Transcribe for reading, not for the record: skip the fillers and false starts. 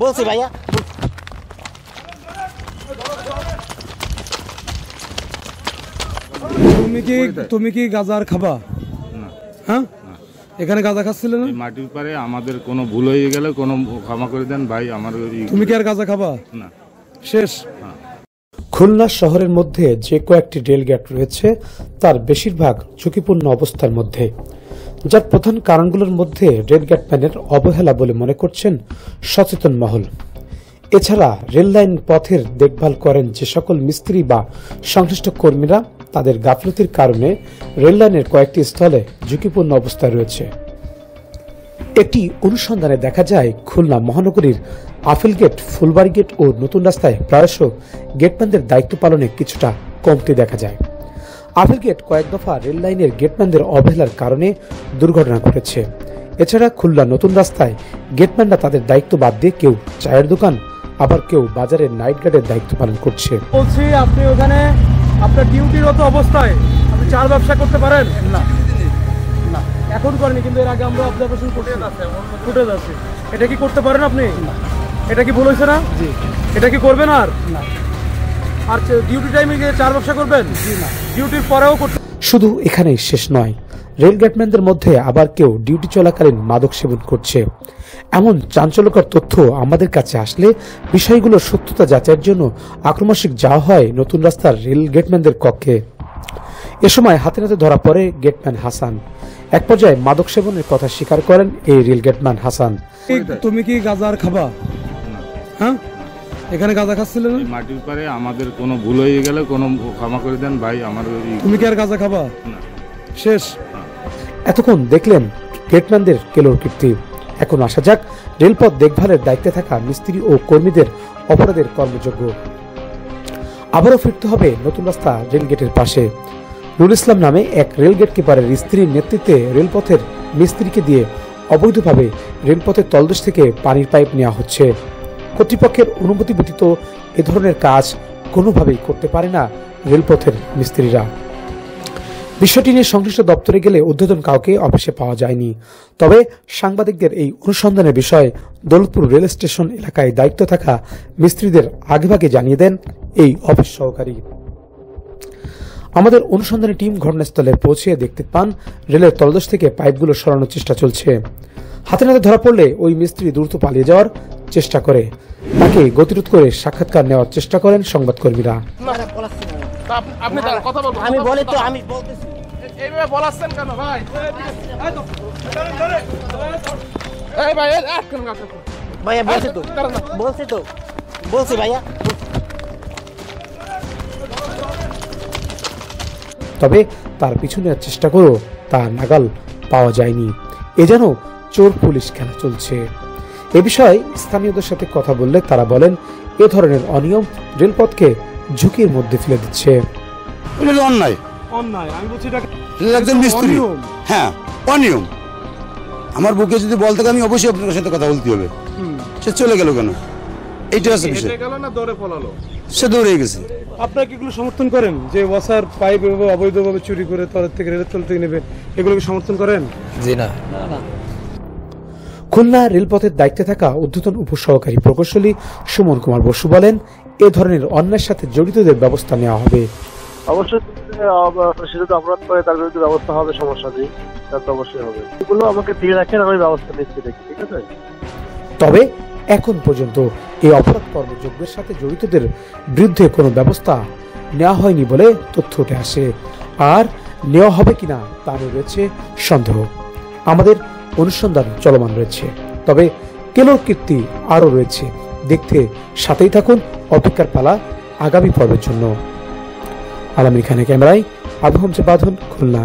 বলছি ভাইয়া। তুমি কি গাঁজা আর খাবা? হ্যাঁ, এখানে গাঁজা খাচ্ছিলে না? মাটির পারে আমাদের কোনো ভুল হয়ে গেলে কোনো ক্ষমা করে দেন ভাই। আমার তুমি কি আর গাঁজা খাবা না? শেষ। খুলনা শহরের মধ্যে যে কয়েকটি রেলগেট রয়েছে তার বেশিরভাগ ঝুঁকিপূর্ণ অবস্থার মধ্যে, যার প্রধান কারণগুলোর মধ্যে রেলগেটম্যানের অবহেলা বলে মনে করছেন সচেতন মহল। এছাড়া রেল লাইন পথের দেখভাল করেন যে সকল মিস্ত্রি বা সংশ্লিষ্ট কর্মীরা, তাদের গাফলতির কারণে রেল লাইনের কয়েকটি স্থলে ঝুঁকিপূর্ণ অবস্থায় রয়েছে। একটি অনুসন্ধানে দেখা যায় খুলনা মহানগরীর আফেল গেট, ফুলবাড়ি গেট ও নতুন রাস্তায় প্রায়শ গেটম্যানদের দায়িত্ব পালনে কিছুটা কমতি দেখা যায়। আফেল গেট কয়েক দফা রেল লাইনের গেটম্যানদের অবহেলার কারণে দুর্ঘটনা ঘটেছে। এছাড়া খুলনা নতুন রাস্তায় গেটম্যানরা তাদের দায়িত্ব বাদ দিয়ে কেউ চায়ের দোকান, আবার কেউ বাজারের নাইট গার্ডের দায়িত্ব পালন করছে। বলছি, আপনি ওখানে আপনার ডিউটিরত অবস্থায় আপনি চার ব্যবসা করতে পারেন না? না, এখন করেনি, কিন্তু এর আগে আমরা অবজারভেশন ফুটেজ আছে। এটা কি করতে পারেন আপনি? এটা কি ভুল হয়েছে না? জি। এটা কি করবেন আর না? আর ডিউটি টাইমে গিয়ে চার ব্যবসা করবেন? জি না, ডিউটির পরেও করতে। শুধু এখানেই শেষ নয়, রেল গেটম্যানদের মধ্যে আবার কেউ ডিউটি চলাকালীন মাদক সেবন করছে। এমন চাঞ্চল্যকর তথ্য আমাদের কাছে আসলে বিষয়গুলোর সত্যতা যাচাইয়ের জন্য আক্রমণিক যাওয়া হয় নতুন রাস্তার রেল গেটম্যানদের কক্ষে। এ সময় হাতে নাতে ধরা পড়ে গেটম্যান হাসান। এক পর্যায়ে মাদক সেবনের কথা স্বীকার করেন এই রেল গেটম্যান হাসান। তুমি কি গাঁজা আর খাবা? হ্যাঁ, এখানে গাঁজা খাচ্ছিলে না? মাটির পারে আমাদের কোনো ভুল হয়ে গেলে কোনো ক্ষমা করে দেন ভাই। আমার তুমি কি আর গাঁজা খাবা না? শেষ। এতক্ষণ দেখলেন গেটম্যানদের কেলোর কীর্তি। এখন আসা যাক রেলপথ দেখভালের দায়িত্বে থাকা মিস্ত্রি ও কর্মীদের অপরাধের কর্মযোগ্য। আবারও ফিরতে হবে নতুন রাস্তা রেলগেটের পাশে। নুর ইসলাম নামে এক রেলগেট কিপারের স্ত্রীর নেতৃত্বে রেলপথের মিস্ত্রিকে দিয়ে অবৈধভাবে রেলপথের তলদেশ থেকে পানির পাইপ নেওয়া হচ্ছে। কর্তৃপক্ষের অনুমতি ব্যতীত এ ধরনের কাজ কোনোভাবেই করতে পারে না রেলপথের মিস্ত্রিরা। বিষয়টি নিয়ে সংশ্লিষ্ট দপ্তরে গেলে ঊর্ধ্বতন কাউকে অফিসে পাওয়া যায়নি। তবে সাংবাদিকদের এই অনুসন্ধানের বিষয়ে দৌলতপুর রেল স্টেশন এলাকায় দায়িত্ব থাকা মিস্ত্রিদের আগেভাগে জানিয়ে দেন এই অফিস সহকারী। আমাদের অনুসন্ধানী টিম ঘটনাস্থলে পৌঁছে দেখতে পান রেলের তলদেশ থেকে পাইপগুলো সরানোর চেষ্টা চলছে। হাতে নাতে ধরা পড়লে ওই মিস্ত্রি দ্রুত পালিয়ে যাওয়ার চেষ্টা করে। তাকে গতিরোধ করে সাক্ষাৎকার নেওয়ার চেষ্টা করেন সংবাদকর্মীরা। আমি বলি তো, আমি বলতেছি এইভাবে বলাচ্ছেন কেন ভাই? এই ভাই ভাইয়া, বলছি ভাইয়া। তবে তার পিছু নেওয়ার চেষ্টা করেও তার নাগাল পাওয়া যায়নি। এ যেন চোর পুলিশ খেলা চলছে। এ বিষয়ে স্থানীয়দের সাথে কথা বললে তারা বলেন, এ ধরনের অনিয়ম রেলপথকে ঝুঁকির মধ্যে ফেলে দিচ্ছে। অন্যায়, আমি বলছি একজন মিস্ত্রি, হ্যাঁ অনিয়ম। আমার বুকে যদি বলতে আমি অবশ্যই আপনার সাথে কথা বলতে হবে। সে চলে গেল কেন? এইটা আছে বিষয়। সে দৌড়ে গেছে। আপনারা কি এগুলো সমর্থন করেন যে ওয়াসার পাইপ অবৈধভাবে চুরি করে তলের থেকে রেলের তল থেকে নেবে, এগুলোকে সমর্থন করেন? জি না। খুলনা রেলপথের দায়িত্বে থাকা ঊর্ধ্বতন উপসহকারী প্রকৌশলী সুমন কুমার বসু বলেন, এ ধরনের অন্যায়ের সাথে জড়িতদের ব্যবস্থা নেওয়া হবে। অবশ্যই সে যদি অপরাধ করে তার বিরুদ্ধে ব্যবস্থা হবে, সমস্যা নেই, তা তো অবশ্যই হবে। এগুলো আমাকে দিয়ে রাখেন, আমি ব্যবস্থা নিচ্ছি, দেখি, ঠিক আছে? তবে এখন পর্যন্ত এই অপরাধ কর্মযজ্ঞের সাথে জড়িতদের বিরুদ্ধে কোনো ব্যবস্থা নেওয়া হয়নি বলে তথ্য উঠে আসে। আর নেওয়া হবে কিনা তা নিয়ে রয়েছে সন্দেহ। আমাদের অনুসন্ধান চলমান রয়েছে, তবে কেলোর কীর্তি আরও রয়েছে। দেখতে সাথেই থাকুন, অপেক্ষার পালা আগামী পর্বের জন্য। আলামির খানের ক্যামেরায় আবু হামজা বাঁধন, খুলনা।